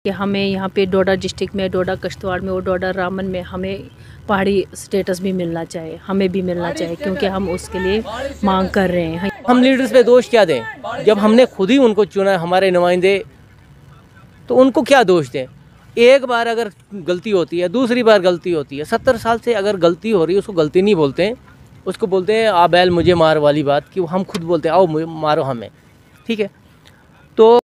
कि हमें यहाँ पे डोडा डिस्ट्रिक्ट में, डोडा कश्तवाड़ में और डोडा रामन में हमें पहाड़ी स्टेटस भी मिलना चाहिए, हमें भी मिलना चाहिए, क्योंकि हम उसके लिए मांग कर रहे हैं। हम लीडर्स पे दोष क्या दें जब हमने खुद ही उनको चुना है हमारे नुमाइंदे, तो उनको क्या दोष दें। एक बार अगर गलती होती है, दूसरी बार गलती होती है, 70 साल से अगर गलती हो रही है उसको गलती नहीं बोलते हैं, उसको बोलते हैं आ बैल मुझे मार वाली बात, कि हम खुद बोलते हैं आओ मुझे मारो हमें, ठीक है। तो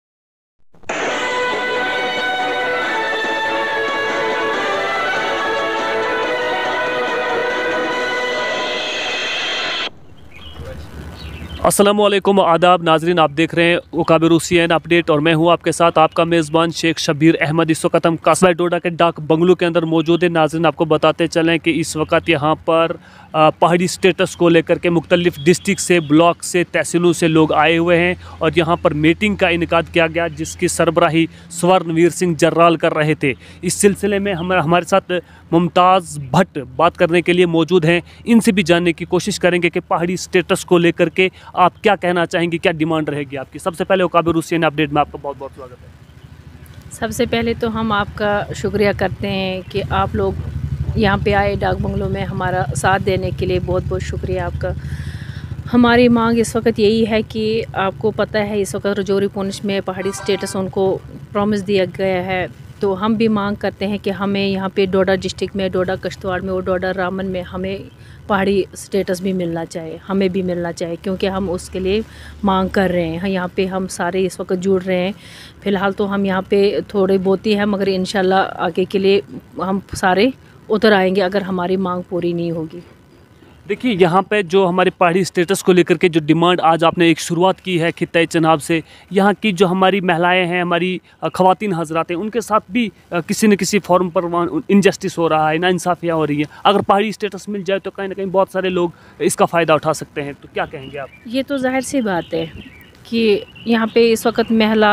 अस्सलामुअलैकुम, आदाब नाजरीन, आप देख रहे हैं उकाबिर CNN अपडेट और मैं हूं आपके साथ आपका मेज़बान शेख शब्बीर अहमद। इस वक्त हम कस्बा डोडा के डाक बंगलो के अंदर मौजूद है। नाजरीन, आपको बताते चलें कि इस वक्त यहां पर पहाड़ी स्टेटस को लेकर के मुख्तलिफ डिस्ट्रिक्ट से, ब्लॉक से, तहसीलों से लोग आए हुए हैं और यहाँ पर मीटिंग का इनेकाद किया गया, जिसकी सरबराही स्वर्णवीर सिंह जर्राल कर रहे थे। इस सिलसिले में हमारे साथ मुमताज़ भट्ट बात करने के लिए मौजूद हैं। इनसे भी जानने की कोशिश करेंगे कि पहाड़ी स्टेटस को लेकर के आप क्या कहना चाहेंगे, क्या डिमांड रहेगी आपकी। सबसे पहले उकाबिर CNN अपडेट में आपका बहुत बहुत स्वागत है। सबसे पहले तो हम आपका शुक्रिया करते हैं कि आप लोग यहाँ पे आए डाक बंगलों में हमारा साथ देने के लिए, बहुत बहुत शुक्रिया आपका। हमारी मांग इस वक्त यही है कि आपको पता है इस वक्त रजौरी पुंछ में पहाड़ी स्टेटस उनको प्रॉमिस दिया गया है, तो हम भी मांग करते हैं कि हमें यहाँ पे डोडा डिस्ट्रिक्ट में, डोडा कश्तवाड़ में और डोडा रामन में हमें पहाड़ी स्टेटस भी मिलना चाहिए, हमें भी मिलना चाहिए, क्योंकि हम उसके लिए मांग कर रहे हैं। यहाँ पे हम सारे इस वक्त जुड़ रहे हैं। फ़िलहाल तो हम यहाँ पे थोड़े बहुत ही हैं, मगर इंशाल्लाह आगे के लिए हम सारे उतर आएंगे अगर हमारी मांग पूरी नहीं होगी। देखिए, यहाँ पे जो हमारे पहाड़ी स्टेटस को लेकर के जो डिमांड आज आपने एक शुरुआत की है खित्ता चनाब से, यहाँ की जो हमारी महिलाएं हैं, हमारी ख़वातीन हजरात हैं, उनके साथ भी किसी न किसी फॉर्म पर इनजस्टिस हो रहा है, नाइंसाफ़ियाँ हो रही हैं। अगर पहाड़ी स्टेटस मिल जाए तो कहीं ना कहीं बहुत सारे लोग इसका फ़ायदा उठा सकते हैं, तो क्या कहेंगे आप? ये तो जाहिर सी बात है कि यहाँ पे इस वक्त महिला,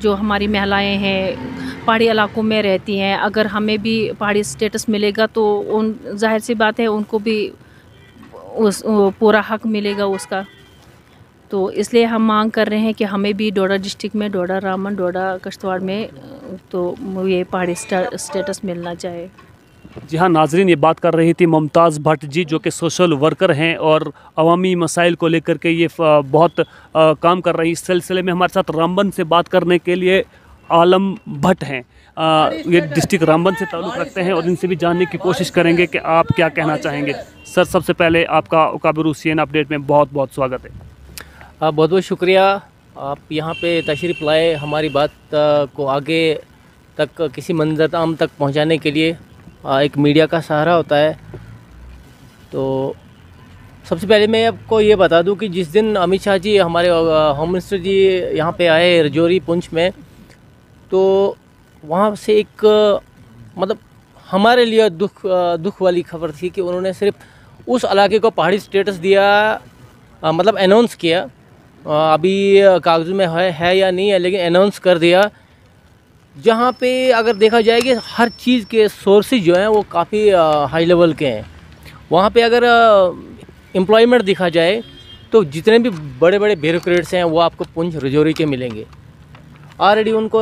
जो हमारी महिलाएं हैं पहाड़ी इलाकों में रहती हैं, अगर हमें भी पहाड़ी स्टेटस मिलेगा तो उन जाहिर सी बात है उनको भी उस पूरा हक मिलेगा उसका। तो इसलिए हम मांग कर रहे हैं कि हमें भी डोडा डिस्ट्रिक्ट में, डोडा रामन, डोडा कश्तवाड़ में तो ये पहाड़ी स्टेटस मिलना चाहिए। जी हाँ नाजरीन, ये बात कर रही थी मुमताज़ भट्ट जी, जो कि सोशल वर्कर हैं और अवामी मसाइल को लेकर के ये बहुत काम कर रही। इस सिलसिले में हमारे साथ रामबन से बात करने के लिए आलम भट्ट हैं। ये डिस्ट्रिक्ट रामबन से ताल्लुक़ रखते हैं और इनसे भी जानने की कोशिश करेंगे कि आप क्या कहना चाहेंगे। सर, सबसे पहले आपका उकाबिर CNN अपडेट में बहुत बहुत स्वागत है। बहुत बहुत शुक्रिया, आप यहाँ पे तशरीफ़ लाए हमारी बात को आगे तक किसी मंजर आम तक पहुँचाने के लिए। एक मीडिया का सहारा होता है। तो सबसे पहले मैं आपको ये बता दूं कि जिस दिन अमित शाह जी, हमारे होम मिनिस्टर जी यहाँ पे आए रजौरी पुंछ में, तो वहाँ से एक मतलब हमारे लिए दुख वाली खबर थी कि उन्होंने सिर्फ उस इलाके को पहाड़ी स्टेटस दिया, मतलब अनाउंस किया। अभी कागज़ों में है या नहीं है, लेकिन अनाउंस कर दिया, जहाँ पे अगर देखा जाए कि हर चीज़ के सोर्सेज जो हैं वो काफ़ी हाई लेवल के हैं। वहाँ पे अगर एम्प्लॉयमेंट देखा जाए तो जितने भी बड़े बड़े ब्यूरोक्रेट्स हैं वो आपको पुंछ रजौरी के मिलेंगे। ऑलरेडी उनको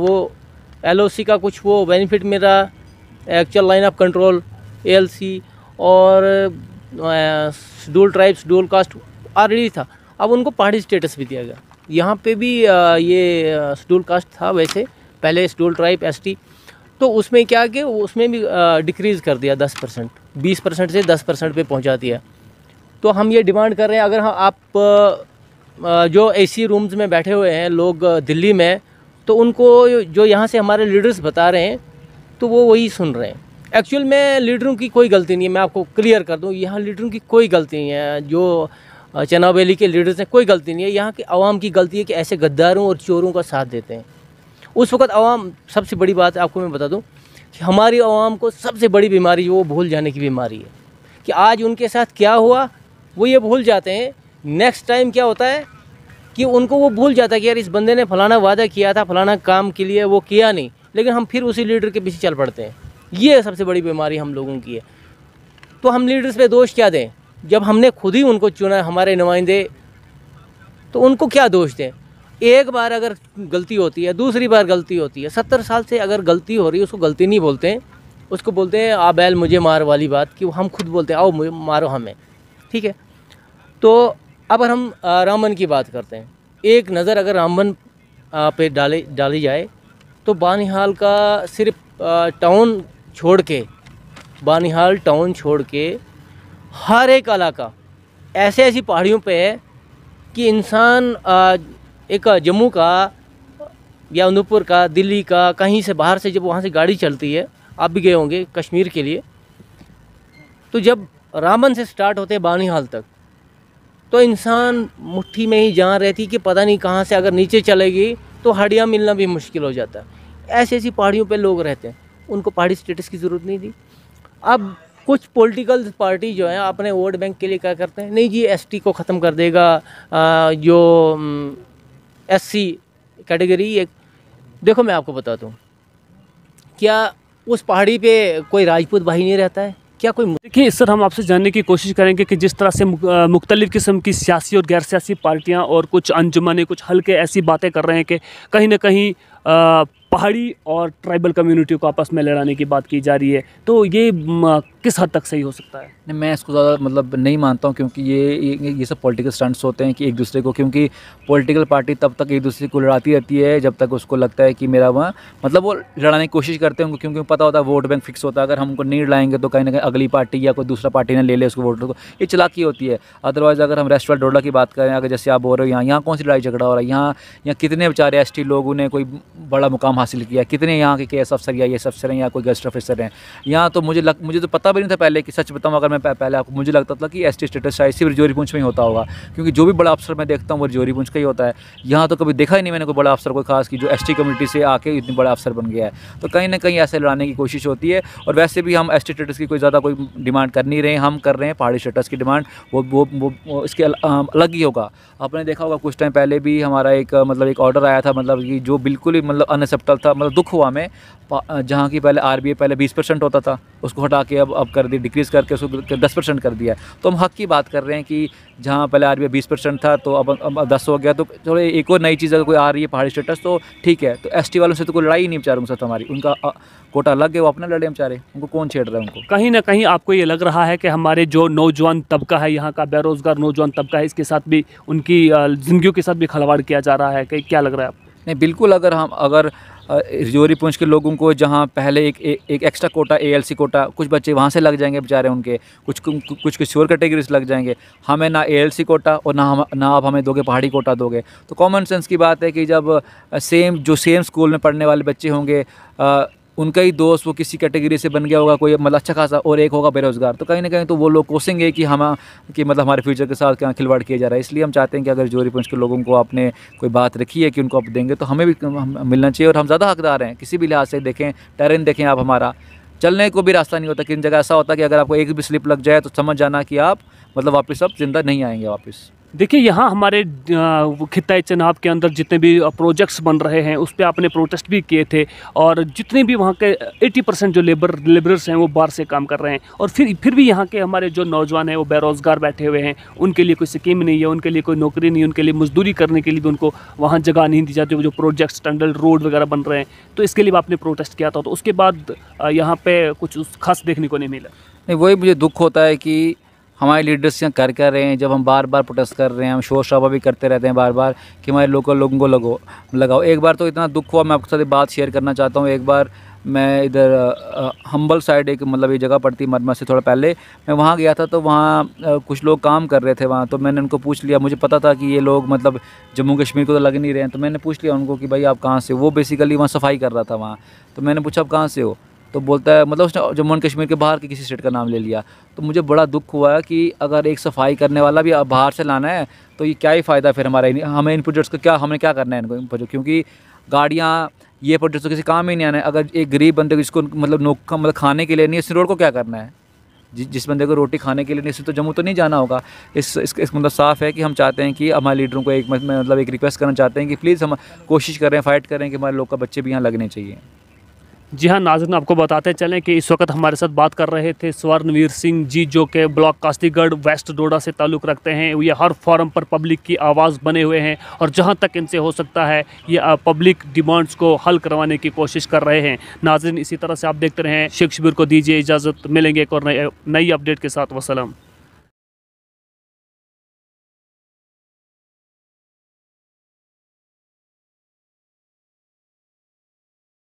वो LOC का कुछ वो बेनिफिट मिल रहा, actual line of control ALC, और schedule tribes, schedule caste already था। अब उनको पहाड़ी स्टेटस भी दिया गया। यहाँ पे भी ये शेड्यूल कास्ट था वैसे पहले, शेड्यूल ट्राइब ST, तो उसमें क्या कि उसमें भी डिक्रीज़ कर दिया 10%, 20% से 10% पे पहुँचा दिया। तो हम ये डिमांड कर रहे हैं, अगर आप जो AC रूम्स में बैठे हुए हैं लोग दिल्ली में, तो उनको जो यहाँ से हमारे लीडर्स बता रहे हैं तो वो वही सुन रहे हैं। एक्चुअल में लीडरों की कोई गलती नहीं है, मैं आपको क्लियर कर दूँ, यहाँ लीडरों की कोई गलती नहीं है। जो चनाब वैली के लीडर्स हैं, कोई गलती नहीं है। यहाँ की आवाम की गलती है कि ऐसे गद्दारों और चोरों का साथ देते हैं। उस वक्त आवाम, सबसे बड़ी बात आपको मैं बता दूं कि हमारी आवाम को सबसे बड़ी बीमारी वो भूल जाने की बीमारी है कि आज उनके साथ क्या हुआ वो ये भूल जाते हैं। नेक्स्ट टाइम क्या होता है कि उनको वो भूल जाता है कि यार इस बंदे ने फलाना वादा किया था, फलाना काम के लिए वो किया नहीं, लेकिन हम फिर उसी लीडर के पीछे चल पड़ते हैं। ये सबसे बड़ी बीमारी हम लोगों की है। तो हम लीडर्स पे दोष क्या दें जब हमने खुद ही उनको चुना है हमारे नुमाइंदे, तो उनको क्या दोष दें। एक बार अगर गलती होती है, दूसरी बार गलती होती है, 70 साल से अगर गलती हो रही है उसको गलती नहीं बोलते हैं, उसको बोलते हैं आ बैल मुझे मार वाली बात, कि हम खुद बोलते हैं आओ मुझे मारो हमें, ठीक है। तो अब हम रामबन की बात करते हैं। एक नज़र अगर रामबन पे डाली जाए तो बानिहाल का सिर्फ टाउन छोड़ के, बानिहाल टाउन छोड़ के हर एक इलाका ऐसे ऐसी पहाड़ियों पे है कि इंसान एक जम्मू का या उदयपुर का, दिल्ली का, कहीं से बाहर से जब वहाँ से गाड़ी चलती है, आप भी गए होंगे कश्मीर के लिए, तो जब रामबन से स्टार्ट होते हैं बानिहाल तक, तो इंसान मुट्ठी में ही जान रहती कि पता नहीं कहाँ से अगर नीचे चलेगी तो हड्डियाँ मिलना भी मुश्किल हो जाता है। ऐसी ऐसी पहाड़ियों पे लोग रहते हैं, उनको पहाड़ी स्टेटस की ज़रूरत नहीं थी। अब कुछ पॉलिटिकल पार्टी जो है अपने वोट बैंक के लिए क्या करते हैं, नहीं जी एसटी को ख़त्म कर देगा, जो एससी कैटेगरी। एक देखो मैं आपको बताता हूँ, क्या उस पहाड़ी पे कोई राजपूत भाई नहीं रहता है? क्या कोई? देखिए सर, हम आपसे जानने की कोशिश करेंगे कि जिस तरह से मुख्तलिफ़ किस्म की सियासी और गैर सियासी पार्टियां और कुछ अंजुमनें, कुछ हल्के ऐसी बातें कर रहे हैं कि कहीं ना कहीं पहाड़ी और ट्राइबल कम्युनिटी को आपस में लड़ाने की बात की जा रही है, तो ये किस हद तक सही हो सकता है? नहीं, मैं इसको ज़्यादा मतलब नहीं मानता हूँ, क्योंकि ये सब पॉलिटिकल स्टंट्स होते हैं कि एक दूसरे को, क्योंकि पॉलिटिकल पार्टी तब तक एक दूसरे को लड़ाती रहती है जब तक उसको लगता है कि मेरा वहाँ मतलब वो लड़ाने की कोशिश करते हैं उनको, क्योंकि पता होता है वोट बैंक फिक्स होता है। अगर हम उनको नहीं लड़ाएंगे तो कहीं ना कहीं अगली पार्टी या कोई दूसरा पार्टी ने ले ले उसको वोटर को, ये चालाकी होती है। अदरवाइज़ अगर हम रेस्टोरेंट डोडा की बात करें, अगर जैसे आप बोल रहे हो यहाँ कौन सी लड़ाई झगड़ा हो रहा है, यहाँ कितने बेचारे एसटी लोगों ने कोई बड़ा मुकाम हासिल किया, कितने यहाँ के केएस अफसर या एस अफसर हैं या कोई गेस्ट ऑफिसर हैं यहाँ। तो मुझे तो पता भी नहीं था पहले, कि सच बताऊँ अगर मैं पहले आपको, मुझे लगता था कि एसटी स्टेटस शायद सिर्फ रजौरी पुंछ में ही होता होगा, क्योंकि जो भी बड़ा अफसर मैं देखता हूँ वो रजौरी पुंछ का ही होता है। यहाँ तो कभी देखा ही नहीं मैंने कोई बड़ा अफसर, कोई खास की जो एसटी कम्युनिटी से आके इतनी बड़ा अफसर बन गया है। तो कहीं ना कहीं ऐसे लड़ाने की कोशिश होती है। और वैसे भी हम एसटी स्टेटस की कोई ज़्यादा कोई डिमांड कर नहीं रहे हैं, हम कर रहे हैं पहाड़ी स्टेटस की डिमांड, वो इसके अलग ही होगा। आपने देखा होगा कुछ टाइम पहले भी हमारा एक ऑर्डर आया था, मतलब कि जो बिल्कुल ही अनएक्सेप्टेबल था, मतलब दुख हुआ हमें, जहाँ की पहले आरबीआई पहले 20% होता था, उसको हटा के अब कर दी, डिक्रीज़ करके उसको 10% कर दिया। तो हम हक़ की बात कर रहे हैं कि जहाँ पहले आरबीआई 20% था तो अब 10 हो गया। तो चलो एक और नई चीज़ अगर कोई आ रही है पहाड़ी स्टेटस तो ठीक है। तो एसटी वालों से तो कोई लड़ाई नहीं बेचारों के साथ हमारी, उनका कोटा अलग है, वो अपना लड़े बेचारे, उनको कौन छेड़ रहा है उनको। कहीं ना कहीं आपको ये लग रहा है कि हमारे जो नौजवान तबका है, यहाँ का बेरोज़गार नौजवान तबका है, इसके साथ भी उनकी ज़िंदगियों के साथ भी खिलवाड़ किया जा रहा है, कि क्या लग रहा है आपको? नहीं, बिल्कुल। अगर रजौरी पुंछ के लोगों को जहाँ पहले एक एक्स्ट्रा कोटा, एएलसी कोटा, कुछ बच्चे वहाँ से लग जाएंगे बेचारे, उनके कुछ और कैटेगरीज लग जाएंगे। हमें ना एएलसी कोटा और ना आप हमें दोगे पहाड़ी कोटा दोगे। तो कॉमन सेंस की बात है कि जब सेम स्कूल में पढ़ने वाले बच्चे होंगे, उनका ही दोस्त वो किसी कैटेगरी से बन गया होगा कोई मतलब अच्छा खासा, और एक होगा बेरोज़गार, तो कहीं ना कहीं तो वो लोग कोसेंगे कि मतलब हमारे फ्यूचर के साथ क्या खिलवाड़ किया जा रहा है। इसलिए हम चाहते हैं कि अगर रजौरी पुंछ के लोगों को आपने कोई बात रखी है कि उनको आप देंगे तो हमें भी मिलना चाहिए, और हम ज़्यादा हकदार हैं किसी भी लिहाज से। देखें टेरेन देखें आप, हमारा चलने को भी रास्ता नहीं होता। किन जगह ऐसा होता है कि अगर आपको एक भी स्लिप लग जाए तो समझ जाना कि आप मतलब वापस अब जिंदा नहीं आएंगे वापस। देखिए, यहाँ हमारे खित्ता चनाब के अंदर जितने भी प्रोजेक्ट्स बन रहे हैं उस पर आपने प्रोटेस्ट भी किए थे, और जितने भी वहाँ के 80% जो लेबरर्स हैं वो बाहर से काम कर रहे हैं, और फिर भी यहाँ के हमारे जो नौजवान हैं वो बेरोज़गार बैठे हुए हैं। उनके लिए कोई स्कीम नहीं है, उनके लिए कोई नौकरी नहीं है, उनके लिए मजदूरी करने के लिए भी उनको वहाँ जगह नहीं दी जाती। वो जो प्रोजेक्ट्स टनल रोड वगैरह बन रहे हैं, तो इसके लिए आपने प्रोटेस्ट किया था, तो उसके बाद यहाँ पर कुछ खास देखने को नहीं मिला। नहीं, वही मुझे दुख होता है कि हमारे लीडर्स यहाँ कर रहे हैं, जब हम बार बार प्रोटेस्ट कर रहे हैं, हम शोर शराबा भी करते रहते हैं बार बार कि हमारे लोकल लोगों को लगाओ। एक बार तो इतना दुख हुआ, मैं आपके साथ बात शेयर करना चाहता हूँ। एक बार मैं इधर हम्बल साइड एक ये जगह पड़ती मरमा से थोड़ा पहले, मैं वहाँ गया था, तो वहाँ कुछ लोग काम कर रहे थे वहाँ। तो मैंने उनको पूछ लिया, मुझे पता था कि ये लोग मतलब जम्मू कश्मीर को तो लग नहीं रहे हैं, तो मैंने पूछ लिया उनको कि भाई आप कहाँ से हो। वो बेसिकली वहाँ सफाई कर रहा था वहाँ। तो मैंने पूछा आप कहाँ से हो, तो बोलता है मतलब उसने जम्मू एंड कश्मीर के बाहर के किसी स्टेट का नाम ले लिया। तो मुझे बड़ा दुख हुआ कि अगर एक सफाई करने वाला भी बाहर से लाना है तो ये क्या ही फ़ायदा फिर हमारा, हमें इन प्रोजेक्ट्स का हमें क्या करना है इनको, क्योंकि गाड़ियाँ ये प्रोजेक्ट्स तो किसी काम ही नहीं आना है। अगर एक गरीब बंदे को जिसको मतलब खाने के लिए नहीं, इस रोड को क्या करना है, जिस बंदे को रोटी खाने के लिए नहीं, इससे तो जम्मू तो नहीं जाना होगा। इस मतलब साफ़ है कि हम चाहते हैं कि हमारे लीडरों को एक रिक्वेस्ट करना चाहते हैं कि प्लीज़ हम कोशिश करें, फ़ाइट करें कि हमारे लोग का बच्चे भी यहाँ लगने चाहिए। जी हाँ नाज़रीन, आपको बताते चलें कि इस वक्त हमारे साथ बात कर रहे थे स्वर्णवीर सिंह जी, जो कि ब्लॉक कास्तीगढ़ वेस्ट डोडा से ताल्लुक़ रखते हैं। ये हर फोरम पर पब्लिक की आवाज़ बने हुए हैं और जहां तक इनसे हो सकता है ये पब्लिक डिमांड्स को हल करवाने की कोशिश कर रहे हैं। नाज़रीन, इसी तरह से आप देखते रहें। शेख शब्बीर को दीजिए इजाज़त, मिलेंगे एक और नई अपडेट के साथ। वसलम।